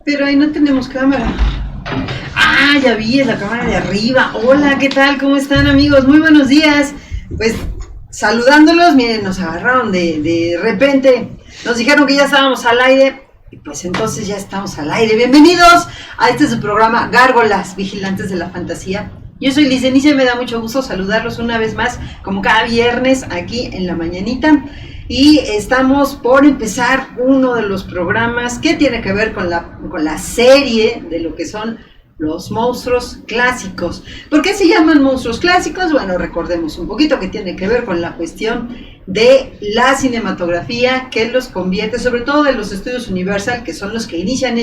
Pero ahí no tenemos cámara. Ah, ya vi, es la cámara de arriba. Hola, ¿qué tal? ¿Cómo están, amigos? Muy buenos días. Pues saludándolos, miren, nos agarraron de repente. Nos dijeron que ya estábamos al aire. Y pues entonces ya estamos al aire. Bienvenidos a este su programa Gárgolas, Vigilantes de la Fantasía. Yo soy Liz Enice y me da mucho gusto saludarlos una vez más, como cada viernes, aquí en la mañanita. Y estamos por empezar uno de los programas que tiene que ver con la serie de lo que son los monstruos clásicos. ¿Por qué se llaman monstruos clásicos? Bueno, recordemos un poquito que tiene que ver con la cuestión de la cinematografía que los convierte, sobre todo de los estudios Universal, que son los que inician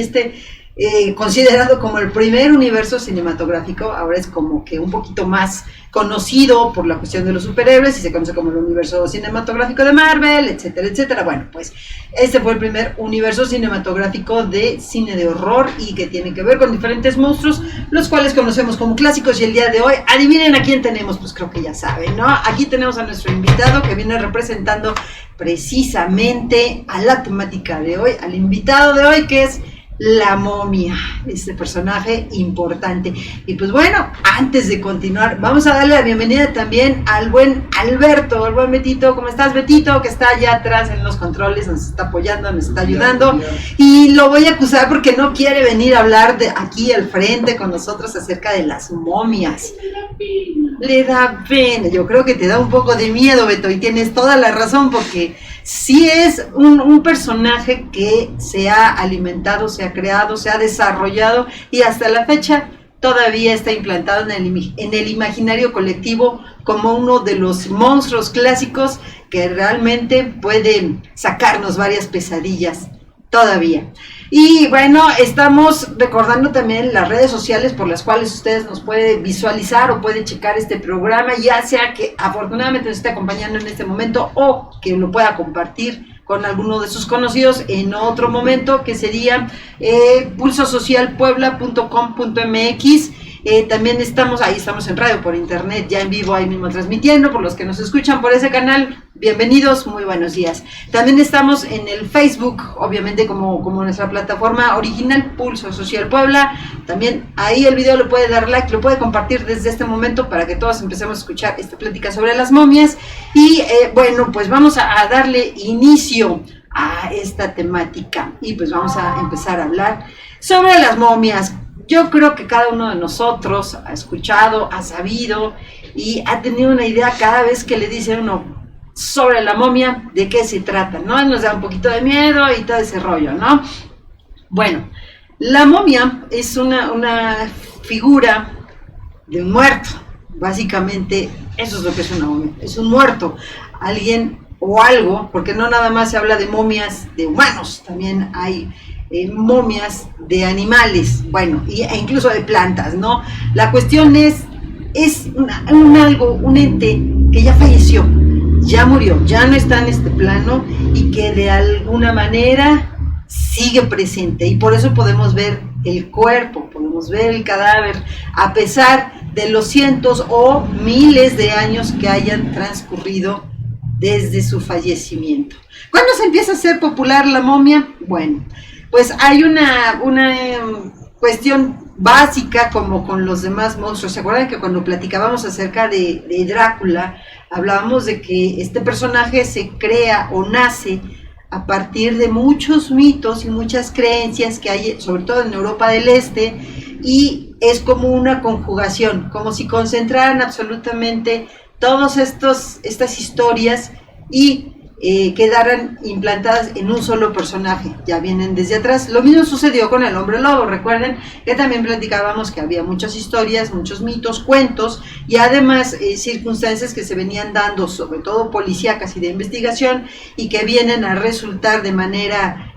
considerado como el primer universo cinematográfico. Ahora es como que un poquito más conocido por la cuestión de los superhéroes y se conoce como el universo cinematográfico de Marvel, etcétera, etcétera. Bueno, pues este fue el primer universo cinematográfico de cine de horror y que tiene que ver con diferentes monstruos, los cuales conocemos como clásicos. Y el día de hoy, adivinen a quién tenemos, pues creo que ya saben, ¿no? Aquí tenemos a nuestro invitado que viene representando precisamente a la temática de hoy, al invitado de hoy, que es la momia, este personaje importante. Y pues bueno, antes de continuar, vamos a darle la bienvenida también al buen Alberto, el buen Betito. ¿Cómo estás, Betito? Que está allá atrás en los controles, nos está apoyando, nos está ayudando. Y lo voy a acusar porque no quiere venir a hablar de aquí al frente con nosotros acerca de las momias. Le da pena. Yo creo que te da un poco de miedo, Beto, y tienes toda la razón, porque sí es un personaje que se ha alimentado, se ha creado, se ha desarrollado y hasta la fecha todavía está implantado en el imaginario colectivo como uno de los monstruos clásicos que realmente puede sacarnos varias pesadillas todavía. Y bueno, estamos recordando también las redes sociales por las cuales ustedes nos pueden visualizar o pueden checar este programa, ya sea que afortunadamente nos esté acompañando en este momento o que lo pueda compartir con alguno de sus conocidos en otro momento, que sería pulsosocialpuebla.com.mx. También estamos en radio por internet, ya en vivo ahí mismo transmitiendo. Por los que nos escuchan por ese canal, bienvenidos, muy buenos días. También estamos en el Facebook, obviamente como nuestra plataforma original, Pulso Social Puebla. También ahí el video lo puede dar like, lo puede compartir desde este momento para que todos empecemos a escuchar esta plática sobre las momias. Y bueno, pues vamos a darle inicio a esta temática y pues vamos a empezar a hablar sobre las momias. Yo creo que cada uno de nosotros ha escuchado, ha sabido y ha tenido una idea cada vez que le dice uno sobre la momia, de qué se trata, ¿no? Nos da un poquito de miedo y todo ese rollo, ¿no? Bueno, la momia es una figura de un muerto. Básicamente, eso es lo que es una momia. Es un muerto, alguien o algo, porque no nada más se habla de momias de humanos, también hay momias de animales, bueno, e incluso de plantas, ¿no? La cuestión es un ente que ya falleció, ya murió, ya no está en este plano y que de alguna manera sigue presente, y por eso podemos ver el cuerpo, podemos ver el cadáver, a pesar de los cientos o miles de años que hayan transcurrido desde su fallecimiento. ¿Cuándo se empieza a hacer popular la momia? Bueno, pues hay una cuestión básica como con los demás monstruos. ¿Se acuerdan que cuando platicábamos acerca de Drácula, hablábamos de que este personaje se crea o nace a partir de muchos mitos y muchas creencias que hay, sobre todo en Europa del Este, y es como una conjugación, como si concentraran absolutamente todas estas historias y quedaran implantadas en un solo personaje, ya vienen desde atrás. Lo mismo sucedió con el hombre lobo. Recuerden que también platicábamos que había muchas historias, muchos mitos, cuentos y además circunstancias que se venían dando, sobre todo policíacas y de investigación, y que vienen a resultar de manera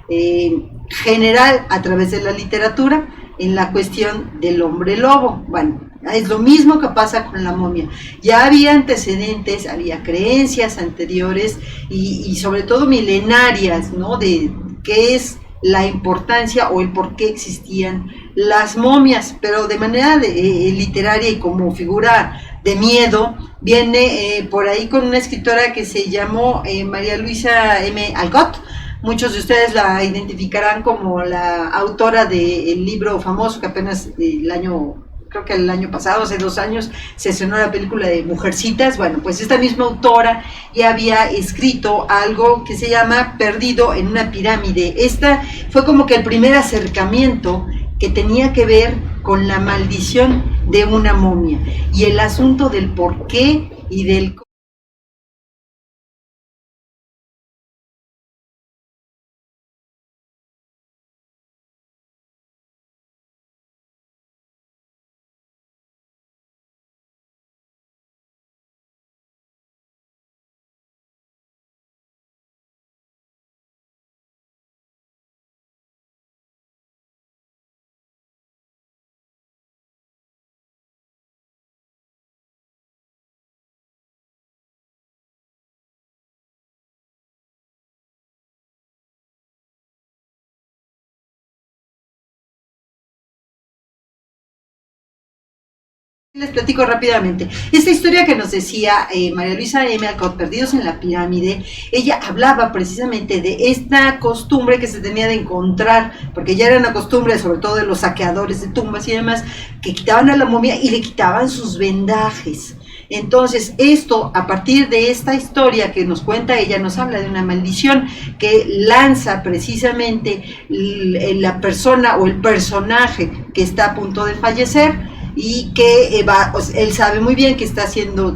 general a través de la literatura en la cuestión del hombre lobo. Bueno, es lo mismo que pasa con la momia. Ya había antecedentes, había creencias anteriores y sobre todo milenarias, ¿no? De qué es la importancia o el por qué existían las momias, pero de manera literaria y como figura de miedo, viene por ahí con una escritora que se llamó María Luisa M. Alcott. muchos de ustedes la identificarán como la autora del libro famoso que apenas creo que el año pasado, hace 2 años, se estrenó la película de Mujercitas. Bueno, pues esta misma autora ya había escrito algo que se llama Perdido en una pirámide. Esta fue como que el primer acercamiento que tenía que ver con la maldición de una momia y el asunto del por qué y del Les platico rápidamente. Esta historia que nos decía María Luisa M. Alcott, Perdidos en la Pirámide, ella hablaba precisamente de esta costumbre que se tenía de encontrar, porque ya era una costumbre, sobre todo de los saqueadores de tumbas y demás, que quitaban a la momia y le quitaban sus vendajes. Entonces, esto, a partir de esta historia que nos cuenta ella, nos habla de una maldición que lanza precisamente la persona o el personaje que está a punto de fallecer, y que él sabe muy bien que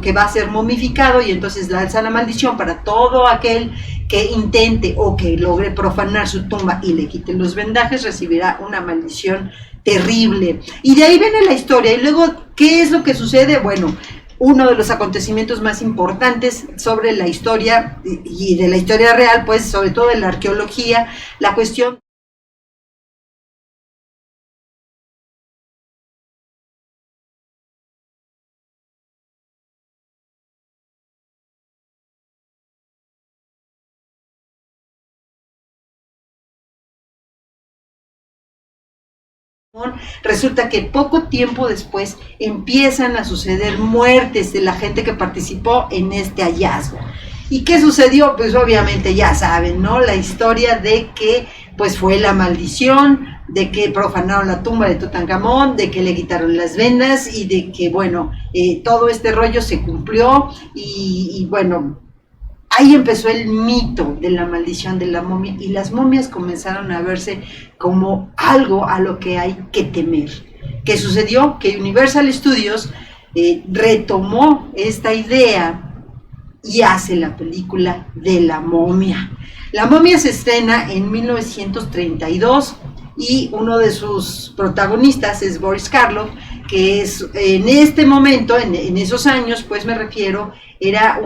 que va a ser momificado, y entonces lanza la maldición para todo aquel que intente o que logre profanar su tumba y le quite los vendajes, recibirá una maldición terrible. Y de ahí viene la historia. Y luego, ¿qué es lo que sucede? Bueno, uno de los acontecimientos más importantes sobre la historia y de la historia real, pues sobre todo de la arqueología, la cuestión resulta que poco tiempo después empiezan a suceder muertes de la gente que participó en este hallazgo. ¿Y qué sucedió? Pues obviamente ya saben, ¿no? La historia de que pues fue la maldición, de que profanaron la tumba de Tutankamón, de que le quitaron las vendas y de que, bueno, todo este rollo se cumplió y bueno, ahí empezó el mito de la maldición de la momia y las momias comenzaron a verse como algo a lo que hay que temer. ¿Qué sucedió? Que Universal Studios retomó esta idea y hace la película de La Momia. La Momia se estrena en 1932 y uno de sus protagonistas es Boris Karloff, que es en este momento, en esos años, pues me refiero, era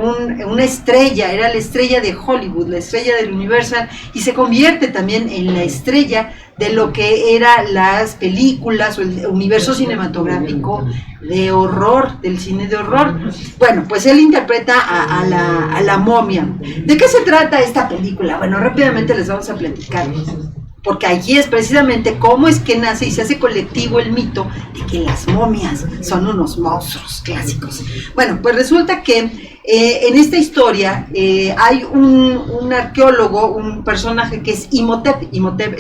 una estrella, era la estrella de Hollywood, la estrella del Universal, y se convierte también en la estrella de lo que eran las películas o el universo cinematográfico de horror, del cine de horror. Bueno, pues él interpreta a la momia. ¿De qué se trata esta película? Bueno, rápidamente les vamos a platicar, porque allí es precisamente cómo es que nace y se hace colectivo el mito de que las momias son unos monstruos clásicos. Bueno, pues resulta que en esta historia hay un arqueólogo, un personaje que es Imhotep. Imhotep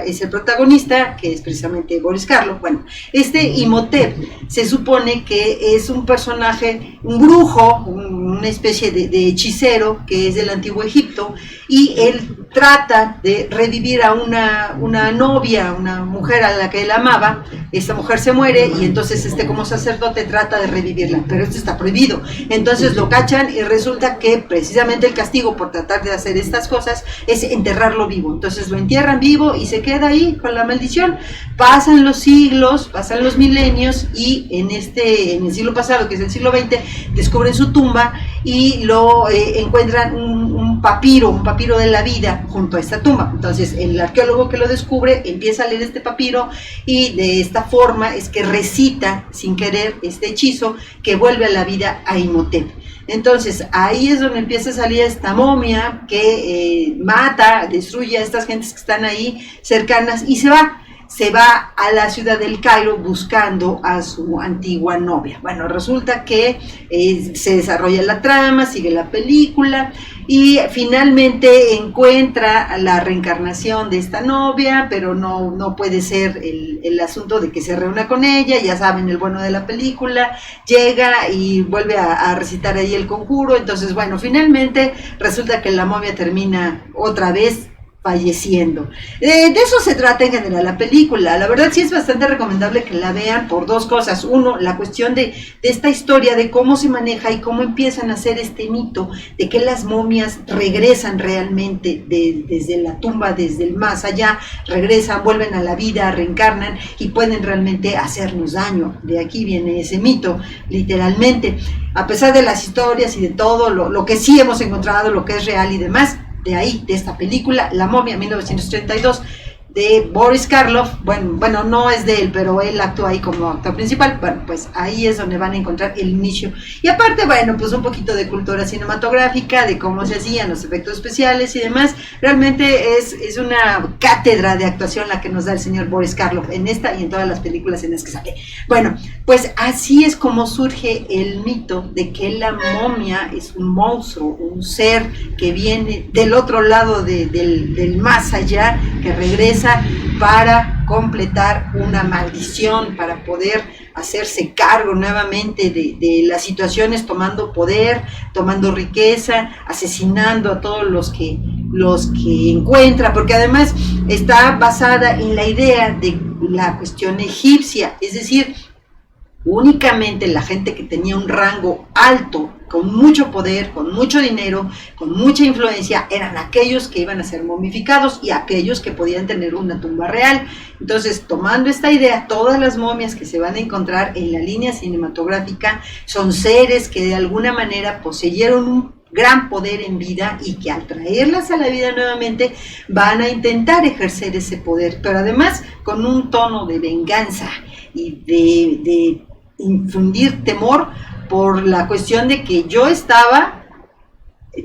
es el protagonista, que es precisamente Boris Karloff. Bueno, este Imhotep se supone que es un personaje, un brujo, una especie de hechicero que es del antiguo Egipto, y él trata de revivir a una novia, una mujer a la que él amaba. Esta mujer se muere y entonces como sacerdote trata de revivirla, pero esto está prohibido. Entonces lo cachan y resulta que precisamente el castigo por tratar de hacer estas cosas es enterrarlo vivo. Entonces lo entierran vivo y se queda ahí con la maldición. Pasan los siglos, pasan los milenios y en el siglo pasado, que es el siglo XX, descubren su tumba y lo encuentran un papiro de la vida junto a esta tumba. Entonces el arqueólogo que lo descubre empieza a leer este papiro y de esta forma es que recita sin querer este hechizo que vuelve a la vida a Imhotep. Entonces ahí es donde empieza a salir esta momia que mata, destruye a estas gentes que están ahí cercanas y se va a la ciudad del Cairo buscando a su antigua novia. Bueno, resulta que se desarrolla la trama, sigue la película y finalmente encuentra la reencarnación de esta novia, pero no puede ser el asunto de que se reúna con ella, ya saben el bueno de la película, llega y vuelve a recitar ahí el conjuro, entonces bueno, finalmente resulta que la momia termina otra vez falleciendo. De eso se trata en general la película. La verdad sí es bastante recomendable que la vean por dos cosas. Uno, la cuestión de esta historia, de cómo se maneja y cómo empiezan a hacer este mito de que las momias regresan realmente desde la tumba, desde el más allá, regresan, vuelven a la vida, reencarnan y pueden realmente hacernos daño. De aquí viene ese mito, literalmente. A pesar de las historias y de todo lo que sí hemos encontrado, lo que es real y demás, de ahí, de esta película, La momia, 1932, de Boris Karloff, bueno, no es de él, pero él actúa ahí como actor principal, bueno, pues ahí es donde van a encontrar el inicio. Y aparte, bueno, pues un poquito de cultura cinematográfica, de cómo se hacían los efectos especiales y demás. Realmente es una cátedra de actuación la que nos da el señor Boris Karloff en esta y en todas las películas en las que sale. Bueno, pues así es como surge el mito de que la momia es un monstruo, un ser que viene del otro lado del más allá, que regresa para completar una maldición, para poder hacerse cargo nuevamente de las situaciones, tomando poder, tomando riqueza, asesinando a todos los que encuentra, porque además está basada en la idea de la cuestión egipcia, es decir, únicamente la gente que tenía un rango alto, con mucho poder, con mucho dinero, con mucha influencia, eran aquellos que iban a ser momificados y aquellos que podían tener una tumba real. Entonces, tomando esta idea, todas las momias que se van a encontrar en la línea cinematográfica son seres que de alguna manera poseyeron un gran poder en vida y que al traerlas a la vida nuevamente van a intentar ejercer ese poder, pero además con un tono de venganza y de infundir temor por la cuestión de que yo estaba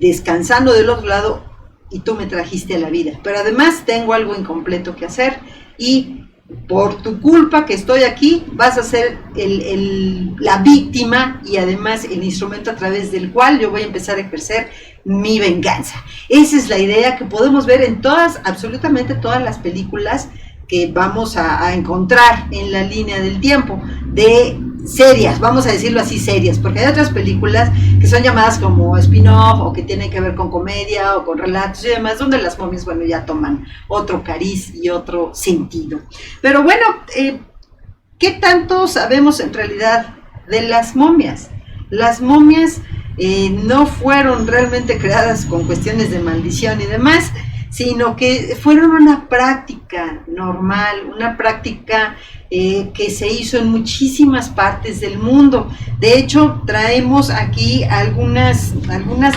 descansando del otro lado y tú me trajiste a la vida, pero además tengo algo incompleto que hacer y por tu culpa que estoy aquí vas a ser la víctima y además el instrumento a través del cual yo voy a empezar a ejercer mi venganza. Esa es la idea que podemos ver en absolutamente todas las películas que vamos a encontrar en la línea del tiempo, de serias, vamos a decirlo así, serias, porque hay otras películas que son llamadas como spin-off o que tienen que ver con comedia o con relatos y demás, donde las momias, bueno, ya toman otro cariz y otro sentido. Pero bueno, ¿qué tanto sabemos en realidad de las momias? Las momias no fueron realmente creadas con cuestiones de maldición y demás, sino que fueron una práctica normal, una práctica que se hizo en muchísimas partes del mundo. De hecho, traemos aquí algunas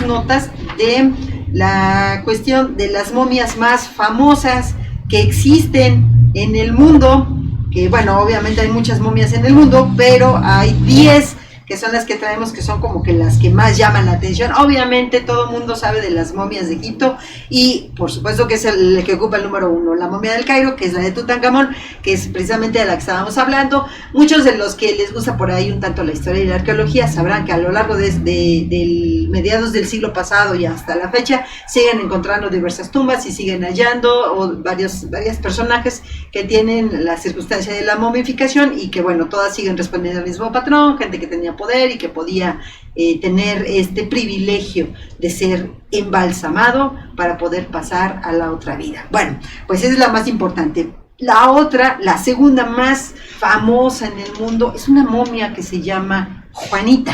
notas de la cuestión de las momias más famosas que existen en el mundo, que bueno, obviamente hay muchas momias en el mundo, pero hay 10 que son las que traemos, que son como que las que más llaman la atención. Obviamente todo el mundo sabe de las momias de Egipto y por supuesto que es el que ocupa el número 1, la momia del Cairo, que es la de Tutankamón, que es precisamente de la que estábamos hablando. Muchos de los que les gusta por ahí un tanto la historia y la arqueología sabrán que a lo largo del mediados del siglo pasado y hasta la fecha siguen encontrando diversas tumbas y siguen hallando varios personajes que tienen la circunstancia de la momificación y que bueno, todas siguen respondiendo al mismo patrón, gente que tenía poder y que podía tener este privilegio de ser embalsamado para poder pasar a la otra vida. Bueno, pues esa es la más importante. La otra, la segunda más famosa en el mundo, es una momia que se llama Juanita.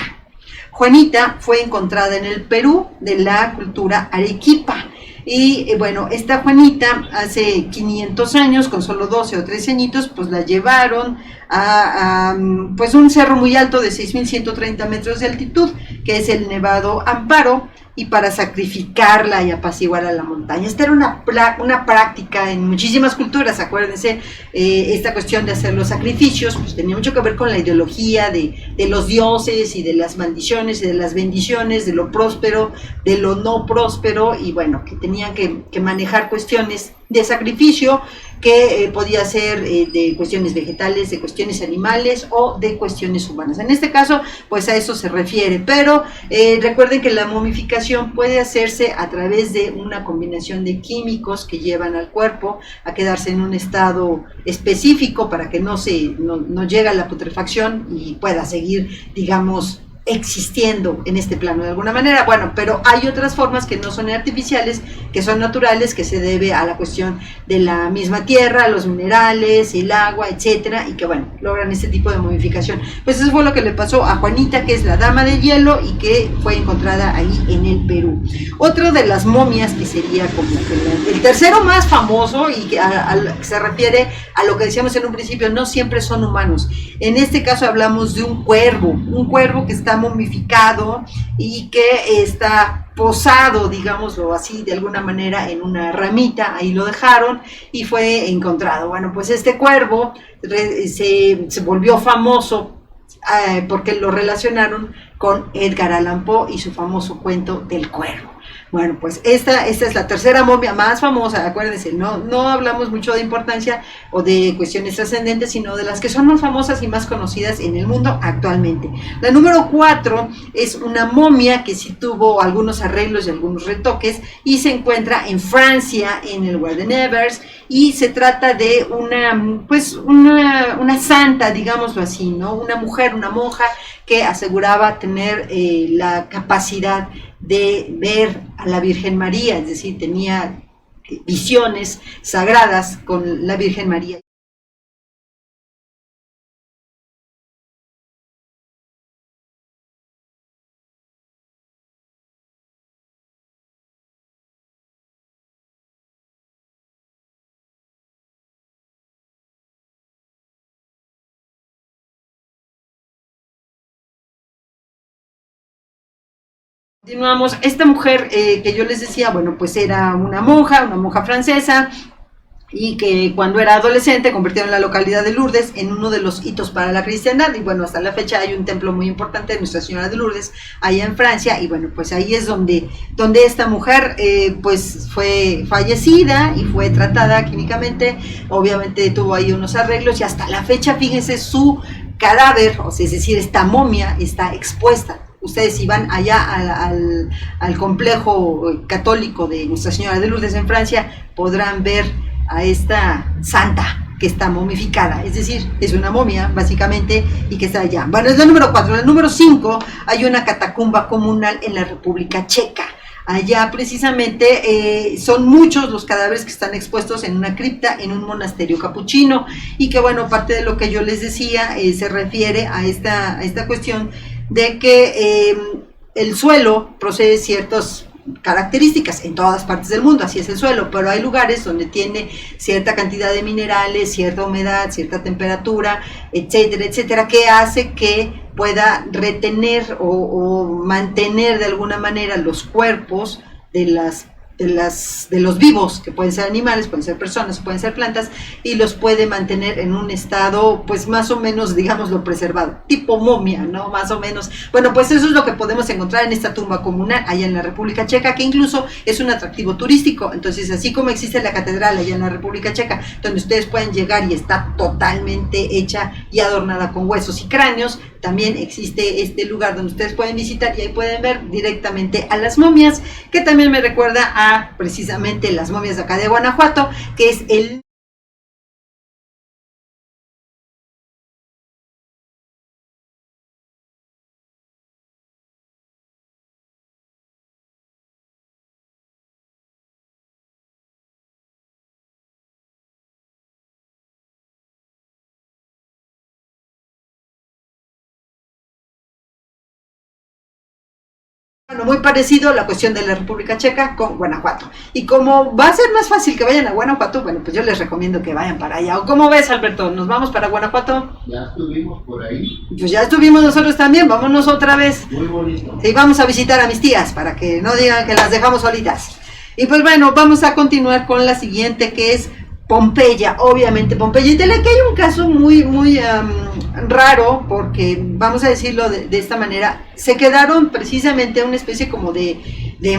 Juanita fue encontrada en el Perú de la cultura arequipa. Y bueno, esta Juanita hace 500 años, con solo 12 o 13 añitos, pues la llevaron a pues un cerro muy alto de 6.130 metros de altitud, que es el Nevado Amparo, y para sacrificarla y apaciguar a la montaña. Esta era una práctica en muchísimas culturas, acuérdense, esta cuestión de hacer los sacrificios, pues tenía mucho que ver con la ideología de los dioses y de las maldiciones y de las bendiciones, de lo próspero, de lo no próspero, y bueno, que tenían que manejar cuestiones de sacrificio que podía ser de cuestiones vegetales, de cuestiones animales o de cuestiones humanas. En este caso, pues a eso se refiere, pero recuerden que la momificación puede hacerse a través de una combinación de químicos que llevan al cuerpo a quedarse en un estado específico para que no llegue a la putrefacción y pueda seguir, digamos, existiendo en este plano de alguna manera. Bueno, pero hay otras formas que no son artificiales, que son naturales, que se debe a la cuestión de la misma tierra, los minerales, el agua, etcétera, y que bueno, logran este tipo de modificación. Pues eso fue lo que le pasó a Juanita, que es la dama de hielo y que fue encontrada ahí en el Perú. Otro de las momias, que sería como que el tercero más famoso y que se refiere a lo que decíamos en un principio, no siempre son humanos. En este caso hablamos de un cuervo que está momificado y que está posado, digámoslo así, de alguna manera en una ramita, ahí lo dejaron y fue encontrado. Bueno, pues este cuervo se volvió famoso porque lo relacionaron con Edgar Allan Poe y su famoso cuento del cuervo. Bueno, pues esta es la tercera momia más famosa, acuérdense, no hablamos mucho de importancia o de cuestiones trascendentes, sino de las que son más famosas y más conocidas en el mundo actualmente. La número 4 es una momia que sí tuvo algunos arreglos y algunos retoques y se encuentra en Francia, en el Roi de Nevers, y se trata de una santa, digámoslo así, ¿no? Una mujer, una monja que aseguraba tener la capacidad de ver a la Virgen María, es decir, tenía visiones sagradas con la Virgen María. Continuamos, esta mujer que yo les decía, bueno, pues era una monja francesa, y que cuando era adolescente convirtieron la localidad de Lourdes en uno de los hitos para la cristiandad, y bueno, hasta la fecha hay un templo muy importante de Nuestra Señora de Lourdes allá en Francia, y bueno, pues ahí es donde esta mujer pues fue fallecida y fue tratada químicamente, obviamente tuvo ahí unos arreglos, y hasta la fecha, fíjense, su cadáver, o sea, es decir, esta momia está expuesta. Ustedes si van allá al complejo católico de Nuestra Señora de Lourdes en Francia, podrán ver a esta santa que está momificada, es decir, es una momia básicamente y que está allá. Bueno, es la número 4. La número 5, hay una catacumba comunal en la República Checa. Allá precisamente son muchos los cadáveres que están expuestos en una cripta en un monasterio capuchino, y que bueno, parte de lo que yo les decía se refiere a esta cuestión de que el suelo procede ciertas características en todas partes del mundo, así es el suelo, pero hay lugares donde tiene cierta cantidad de minerales, cierta humedad, cierta temperatura, etcétera, etcétera, que hace que pueda retener o mantener de alguna manera los cuerpos de los vivos, que pueden ser animales, pueden ser personas, pueden ser plantas, y los puede mantener en un estado, pues más o menos, digámoslo, preservado, tipo momia, ¿no? Más o menos. Bueno, pues eso es lo que podemos encontrar en esta tumba comunal allá en la República Checa, que incluso es un atractivo turístico. Entonces, así como existe la catedral allá en la República Checa, donde ustedes pueden llegar y está totalmente hecha y adornada con huesos y cráneos, también existe este lugar donde ustedes pueden visitar y ahí pueden ver directamente a las momias, que también me recuerda a precisamente las momias de acá de Guanajuato, que es el bueno, muy parecido a la cuestión de la República Checa con Guanajuato. Y como va a ser más fácil que vayan a Guanajuato, bueno, pues yo les recomiendo que vayan para allá. ¿O cómo ves, Alberto? ¿Nos vamos para Guanajuato? Ya estuvimos por ahí. Pues ya estuvimos nosotros también, vámonos otra vez. Muy bonito. Y vamos a visitar a mis tías, para que no digan que las dejamos solitas. Y pues bueno, vamos a continuar con la siguiente, que es Pompeya, obviamente Pompeya. Y de la que hay un caso muy raro, porque vamos a decirlo de esta manera, se quedaron precisamente una especie como de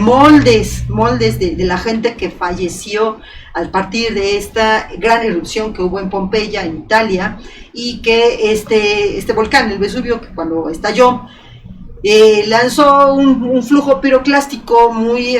moldes de la gente que falleció a partir de esta gran erupción que hubo en Pompeya, en Italia, y que este volcán, el Vesubio, que cuando estalló, lanzó un flujo piroclástico muy,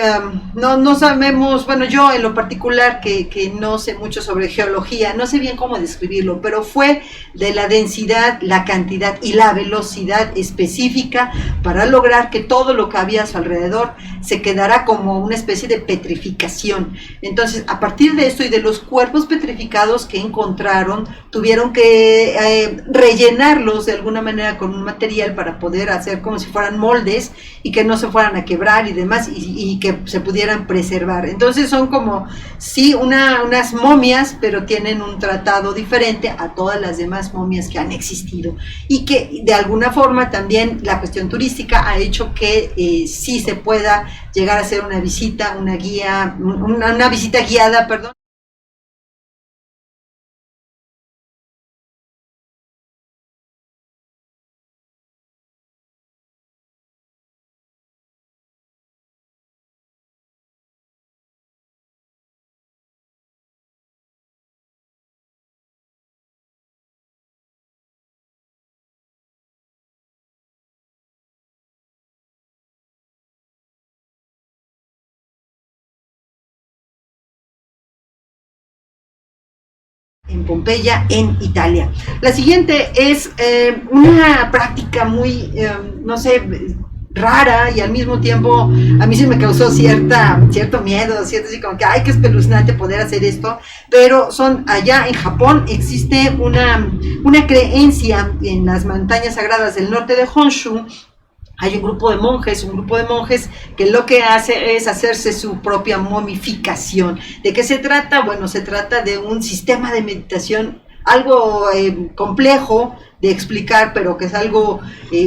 no sabemos, bueno, yo en lo particular que no sé mucho sobre geología, no sé bien cómo describirlo, pero fue de la densidad, la cantidad y la velocidad específica para lograr que todo lo que había a su alrededor se quedara como una especie de petrificación. Entonces, a partir de esto y de los cuerpos petrificados que encontraron, tuvieron que rellenarlos de alguna manera con un material para poder hacer como si fueran moldes y que no se fueran a quebrar y demás, y que se pudieran preservar. Entonces son como, sí, unas momias, pero tienen un tratado diferente a todas las demás momias que han existido, y que de alguna forma también la cuestión turística ha hecho que sí se pueda llegar a hacer una visita, una visita guiada, perdón. En Pompeya, en Italia. La siguiente es una práctica muy, no sé, rara, y al mismo tiempo a mí sí me causó cierto miedo, cierto así como que ay, qué espeluznante poder hacer esto, pero son allá en Japón. Existe una creencia en las montañas sagradas del norte de Honshu. Hay un grupo de monjes que lo que hace es hacerse su propia momificación. ¿De qué se trata? Bueno, se trata de un sistema de meditación algo complejo de explicar, pero que es algo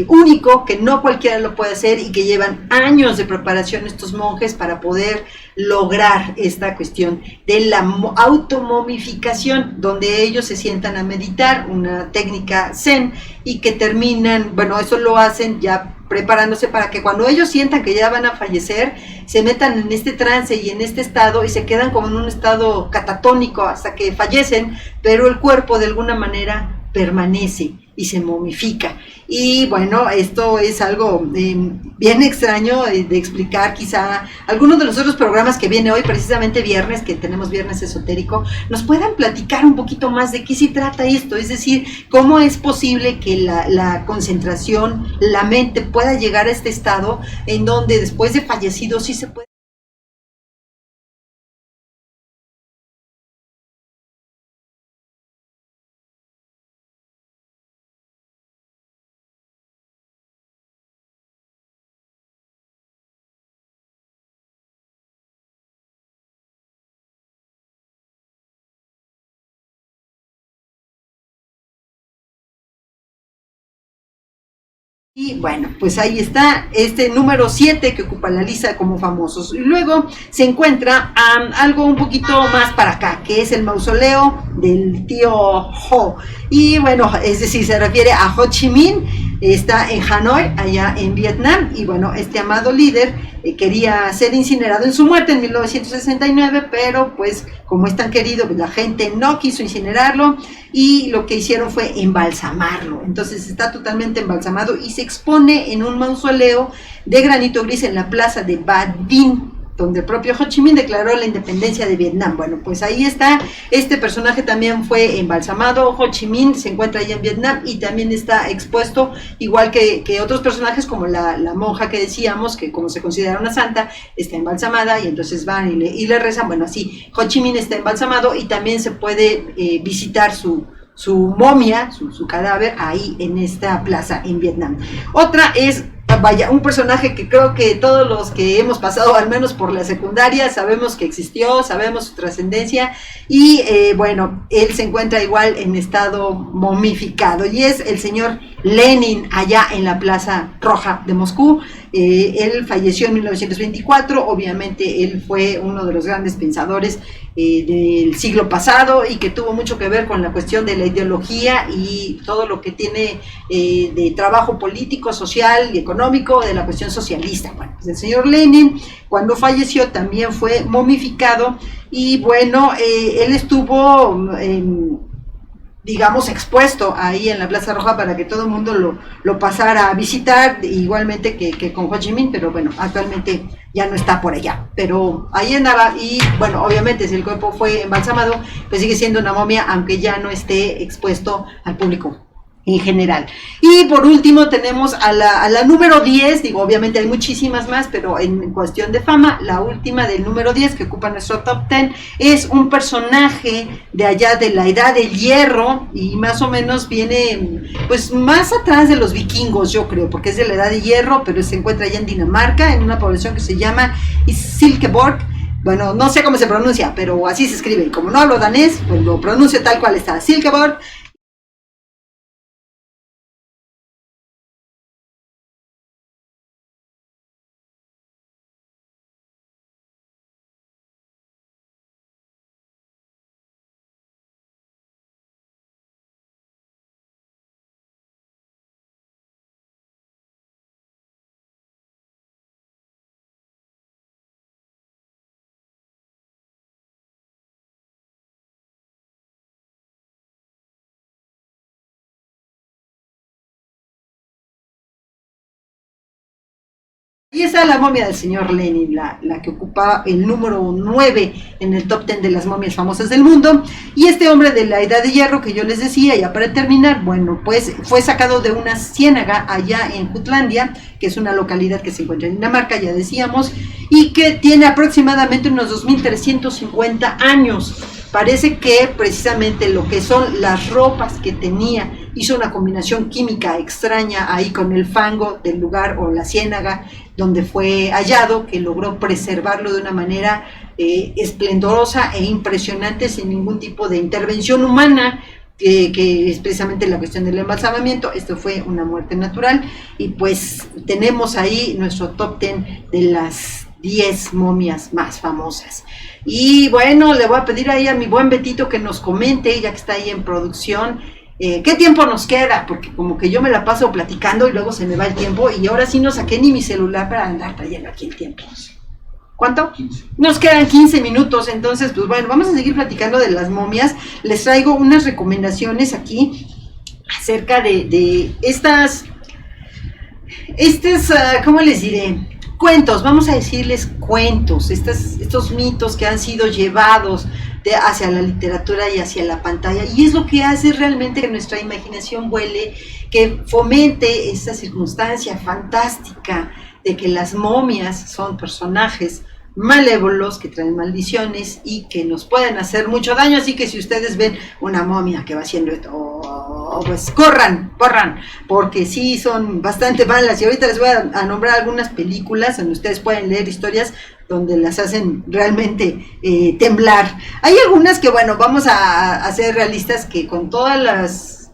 único, que no cualquiera lo puede hacer, y que llevan años de preparación estos monjes para poder lograr esta cuestión de la automomificación, donde ellos se sientan a meditar, una técnica zen, y que terminan, bueno, eso lo hacen ya preparándose para que cuando ellos sientan que ya van a fallecer, se metan en este trance y en este estado, y se quedan como en un estado catatónico hasta que fallecen, pero el cuerpo de alguna manera permanece y se momifica. Y bueno, esto es algo bien extraño de explicar. Quizá algunos de los otros programas que viene hoy, precisamente viernes, que tenemos viernes esotérico, nos puedan platicar un poquito más de qué se trata esto, es decir, cómo es posible que la concentración, la mente pueda llegar a este estado en donde después de fallecido sí se puede. Y bueno, pues ahí está este número 7 que ocupa la lista como famosos. Y luego se encuentra algo un poquito más para acá, que es el mausoleo del tío Ho. Y bueno, es decir, se refiere a Ho Chi Minh, está en Hanoi, allá en Vietnam. Y bueno, este amado líder quería ser incinerado en su muerte en 1969, pero pues como es tan querido, pues la gente no quiso incinerarlo, y lo que hicieron fue embalsamarlo. Entonces está totalmente embalsamado y se expone en un mausoleo de granito gris en la plaza de Ba Dinh, donde el propio Ho Chi Minh declaró la independencia de Vietnam. Bueno, pues ahí está, este personaje también fue embalsamado. Ho Chi Minh se encuentra allá en Vietnam y también está expuesto, igual que otros personajes, como la monja que decíamos, que como se considera una santa, está embalsamada, y entonces van y le rezan. Bueno, así, Ho Chi Minh está embalsamado, y también se puede visitar su momia, su cadáver, ahí en esta plaza en Vietnam. Otra es, vaya, un personaje que creo que todos los que hemos pasado al menos por la secundaria sabemos que existió, sabemos su trascendencia, y bueno, él se encuentra igual en estado momificado, y es el señor Lenin allá en la Plaza Roja de Moscú, Él falleció en 1924, obviamente él fue uno de los grandes pensadores del siglo pasado y que tuvo mucho que ver con la cuestión de la ideología y todo lo que tiene de trabajo político, social y económico de la cuestión socialista. Bueno, pues el señor Lenin, cuando falleció, también fue momificado y bueno, él estuvo digamos, expuesto ahí en la Plaza Roja para que todo el mundo lo pasara a visitar, igualmente que con Ho Chi Minh, pero bueno, actualmente ya no está por allá, pero ahí andaba y bueno, obviamente si el cuerpo fue embalsamado, pues sigue siendo una momia, aunque ya no esté expuesto al público en general. Y por último tenemos a la número 10, digo, obviamente hay muchísimas más, pero en cuestión de fama, la última del número 10 que ocupa nuestro top 10 es un personaje de allá de la Edad del Hierro y más o menos viene pues más atrás de los vikingos, yo creo, porque es de la Edad de Hierro, pero se encuentra allá en Dinamarca, en una población que se llama Silkeborg. Bueno, no sé cómo se pronuncia, pero así se escribe, y como no hablo danés, pues lo pronuncio tal cual está, Silkeborg. Y esa es la momia del señor Lenin, la que ocupa el número 9 en el top 10 de las momias famosas del mundo. Y este hombre de la Edad de Hierro que yo les decía, ya para terminar, bueno, pues fue sacado de una ciénaga allá en Jutlandia, que es una localidad que se encuentra en Dinamarca, ya decíamos, y que tiene aproximadamente unos 2350 años. Parece que precisamente lo que son las ropas que tenía hizo una combinación química extraña ahí con el fango del lugar o la ciénaga donde fue hallado, que logró preservarlo de una manera esplendorosa e impresionante sin ningún tipo de intervención humana, que es precisamente la cuestión del embalsamamiento. Esto fue una muerte natural y pues tenemos ahí nuestro top 10 de las 10 momias más famosas. Y bueno, le voy a pedir ahí a mi buen Betito que nos comente, ya que está ahí en producción, ¿qué tiempo nos queda? Porque como que yo me la paso platicando y luego se me va el tiempo y ahora sí no saqué ni mi celular para andar trayendo aquí el tiempo. ¿Cuánto? 15. Nos quedan 15 minutos, entonces pues bueno, vamos a seguir platicando de las momias. Les traigo unas recomendaciones aquí acerca de estas, ¿cómo les diré? Cuentos, vamos a decirles cuentos, estos mitos que han sido llevados hacia la literatura y hacia la pantalla, y es lo que hace realmente que nuestra imaginación vuele, que fomente esta circunstancia fantástica de que las momias son personajes malévolos que traen maldiciones y que nos pueden hacer mucho daño. Así que si ustedes ven una momia que va haciendo esto, pues corran, porque sí son bastante malas. Y ahorita les voy a nombrar algunas películas donde ustedes pueden leer historias donde las hacen realmente temblar. Hay algunas que, bueno, vamos a ser realistas, que con todas las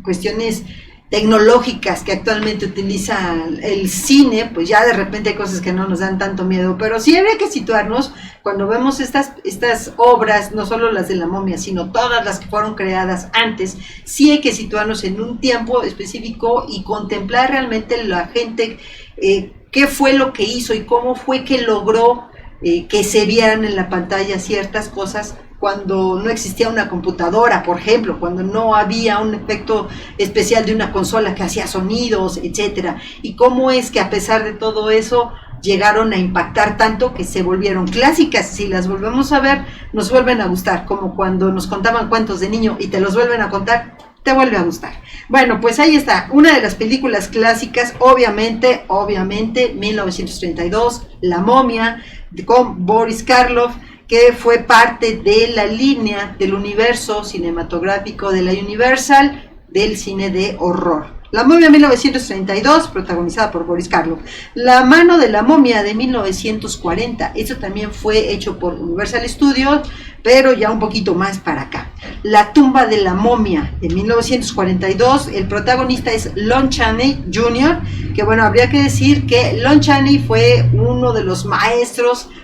cuestiones tecnológicas que actualmente utiliza el cine, pues ya de repente hay cosas que no nos dan tanto miedo, pero sí habría que situarnos cuando vemos estas obras, no solo las de la momia, sino todas las que fueron creadas antes. Sí hay que situarnos en un tiempo específico y contemplar realmente la gente, qué fue lo que hizo y cómo fue que logró que se vieran en la pantalla ciertas cosas cuando no existía una computadora, por ejemplo, cuando no había un efecto especial de una consola que hacía sonidos, etcétera, y cómo es que a pesar de todo eso llegaron a impactar tanto que se volvieron clásicas. Si las volvemos a ver, nos vuelven a gustar, como cuando nos contaban cuentos de niño y te los vuelven a contar, te vuelve a gustar. Bueno, pues ahí está, una de las películas clásicas, obviamente, 1932, La momia, con Boris Karloff, que fue parte de la línea del universo cinematográfico de la Universal del cine de horror. La momia 1932, protagonizada por Boris Karloff. La mano de la momia de 1940, eso también fue hecho por Universal Studios, pero ya un poquito más para acá. La tumba de la momia, de 1942. El protagonista es Lon Chaney Jr., que bueno, habría que decir que Lon Chaney fue uno de los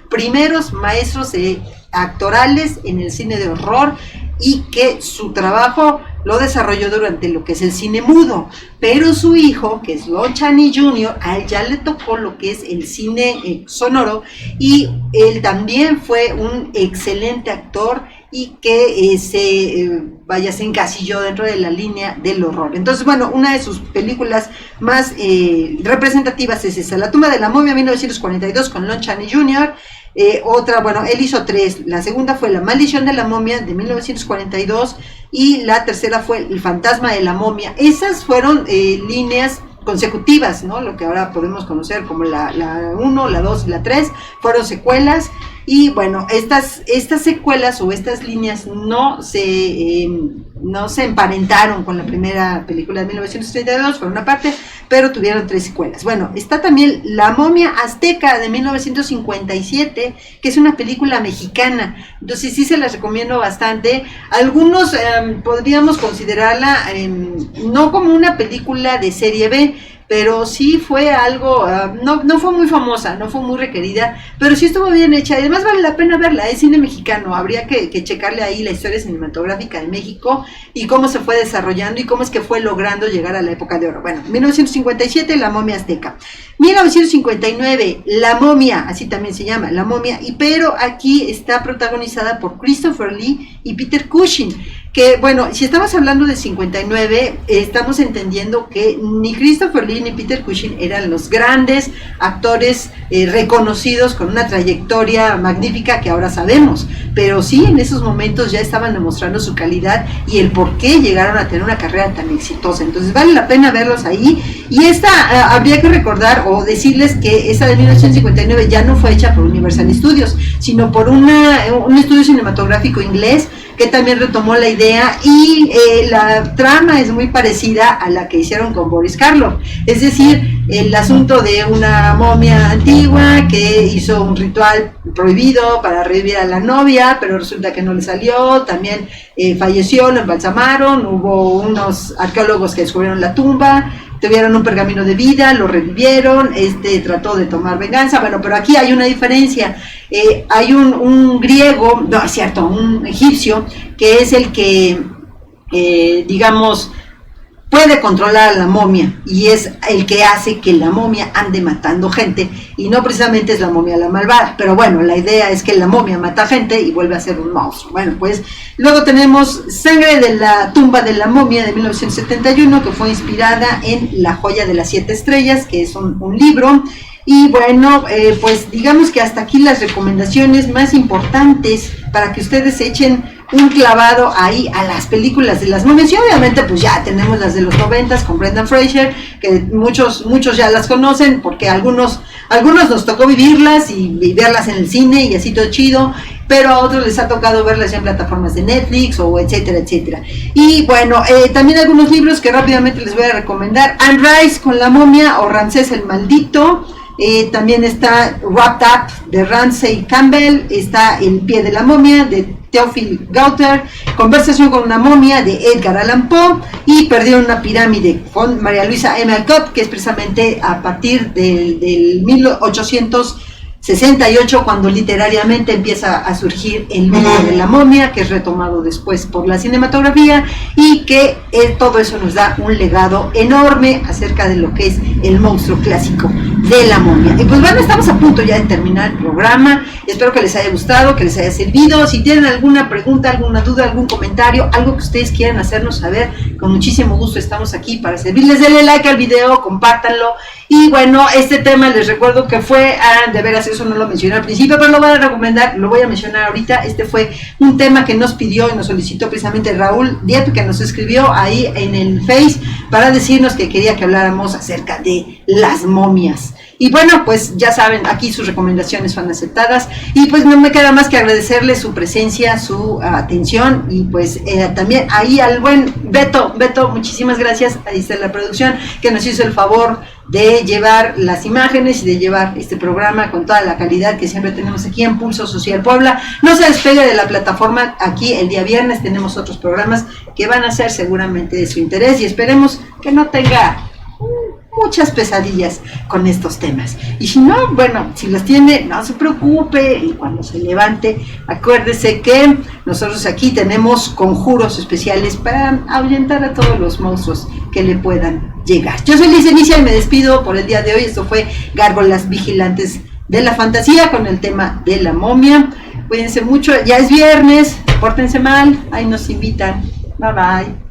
primeros maestros actorales en el cine de horror, y que su trabajo lo desarrolló durante lo que es el cine mudo, pero su hijo, que es Lon Chaney Jr., a él ya le tocó lo que es el cine sonoro, y él también fue un excelente actor y que se encasilló dentro de la línea del horror. Entonces, bueno, una de sus películas más representativas es esa, La tumba de la momia, 1942, con Lon Chaney Jr., otra, bueno, él hizo 3. La segunda fue La maldición de la momia, de 1942, y la tercera fue El fantasma de la momia. Esas fueron líneas consecutivas, ¿no? Lo que ahora podemos conocer como la 1, la 2 y la 3, fueron secuelas. Y bueno, estas secuelas o estas líneas no se emparentaron con la primera película de 1932, por una parte, pero tuvieron 3 secuelas. Bueno, está también La momia azteca, de 1957, que es una película mexicana. Entonces sí se las recomiendo bastante. Algunos podríamos considerarla no como una película de serie B, pero sí fue algo, no fue muy famosa, no fue muy requerida, pero sí estuvo bien hecha, y además vale la pena verla, es cine mexicano, habría que checarle ahí la historia cinematográfica de México, y cómo se fue desarrollando, y cómo es que fue logrando llegar a la época de oro. Bueno, 1957, La momia azteca. 1959, La momia, así también se llama, La momia, pero aquí está protagonizada por Christopher Lee y Peter Cushing, que bueno, si estamos hablando de 59, estamos entendiendo que ni Christopher Lee ni Peter Cushing eran los grandes actores reconocidos con una trayectoria magnífica que ahora sabemos, pero sí en esos momentos ya estaban demostrando su calidad y el por qué llegaron a tener una carrera tan exitosa. Entonces vale la pena verlos ahí. Y esta habría que recordar o decirles que esta de 1959 ya no fue hecha por Universal Studios, sino por un estudio cinematográfico inglés que también retomó la idea, y la trama es muy parecida a la que hicieron con Boris Karloff, es decir, el asunto de una momia antigua que hizo un ritual prohibido para revivir a la novia, pero resulta que no le salió, también falleció, lo embalsamaron, hubo unos arqueólogos que descubrieron la tumba, tuvieron un pergamino de vida, lo revivieron, trató de tomar venganza. Bueno, pero aquí hay una diferencia, hay un griego, no es cierto, un egipcio, que es el que, digamos, puede controlar a la momia, y es el que hace que la momia ande matando gente, y no precisamente es la momia la malvada, pero bueno, la idea es que la momia mata gente y vuelve a ser un monstruo. Bueno, pues luego tenemos Sangre de la tumba de la momia, de 1971, que fue inspirada en La joya de las 7 estrellas, que es un libro. Y bueno, pues digamos que hasta aquí las recomendaciones más importantes para que ustedes echen un clavado ahí a las películas de las momias. Y obviamente pues ya tenemos las de los 90s con Brendan Fraser, que muchos ya las conocen, porque algunos nos tocó vivirlas y verlas en el cine y así todo chido, pero a otros les ha tocado verlas ya en plataformas de Netflix o etcétera, etcétera. Y bueno, también algunos libros que rápidamente les voy a recomendar: Anne Rice con la momia, o Ramsés el maldito. También está Wrapped Up, de Ramsey Campbell. Está El pie de la momia, de Theophile Gautier. Conversación con una momia, de Edgar Allan Poe. Y Perdieron una pirámide, con María Luisa M. Alcott, que es precisamente a partir del 1868, cuando literariamente empieza a surgir el mito de la momia, que es retomado después por la cinematografía, y que todo eso nos da un legado enorme acerca de lo que es el monstruo clásico de la momia. Y pues bueno, estamos a punto ya de terminar el programa. Espero que les haya gustado, que les haya servido. Si tienen alguna pregunta, alguna duda, algún comentario, algo que ustedes quieran hacernos saber, con muchísimo gusto estamos aquí para servirles. Denle like al video, compártanlo. Y bueno, este tema les recuerdo que fue, de veras, eso no lo mencioné al principio, pero lo voy a recomendar, lo voy a mencionar ahorita. Este fue un tema que nos pidió y nos solicitó precisamente Raúl Diep, que nos escribió ahí en el Face para decirnos que quería que habláramos acerca de las momias. Y bueno, pues ya saben, aquí sus recomendaciones son aceptadas, y pues no me queda más que agradecerles su presencia, su atención, y pues también ahí al buen Beto, muchísimas gracias, ahí está la producción, que nos hizo el favor de llevar las imágenes y de llevar este programa con toda la calidad que siempre tenemos aquí en Pulso Social Puebla. No se despegue de la plataforma. Aquí el día viernes tenemos otros programas que van a ser seguramente de su interés y esperemos que no tenga muchas pesadillas con estos temas. Y si no, bueno, si los tiene, no se preocupe, y cuando se levante, acuérdese que nosotros aquí tenemos conjuros especiales para ahuyentar a todos los monstruos que le puedan llegar. Yo soy Liz Enicia y me despido por el día de hoy. Esto fue Gárgolas Vigilantes de la Fantasía con el tema de la momia. Cuídense mucho, ya es viernes, pórtense mal, ahí nos invitan. Bye bye.